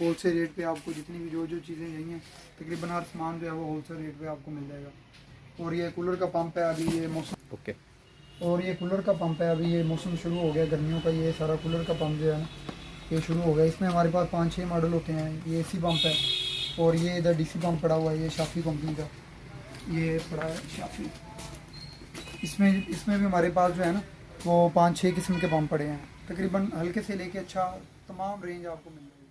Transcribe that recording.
Whole cell rate पे आपको जितनी भी जो चीज़ें चाहिए तकरीबन हर सामान जो है वो होल सेल रेट पे आपको मिल जाएगा। और ये कूलर का पंप है, अभी ये मौसम ओके और ये कूलर का पंप है, अभी ये मौसम शुरू हो गया गर्मियों का, ये सारा कूलर का पंप जो है ना ये शुरू हो गया। इसमें हमारे पास 5-6 मॉडल होते हैं। ये एसी पंप है और ये इधर डीसी पंप पड़ा हुआ है, ये शाफी कंपनी का ये पड़ा है शाफी। इसमें भी हमारे पास जो है ना वो 5-6 किस्म के पंप पड़े हैं, तकरीबन हल्के से लेके अच्छा तमाम रेंज आपको मिल जाएगी।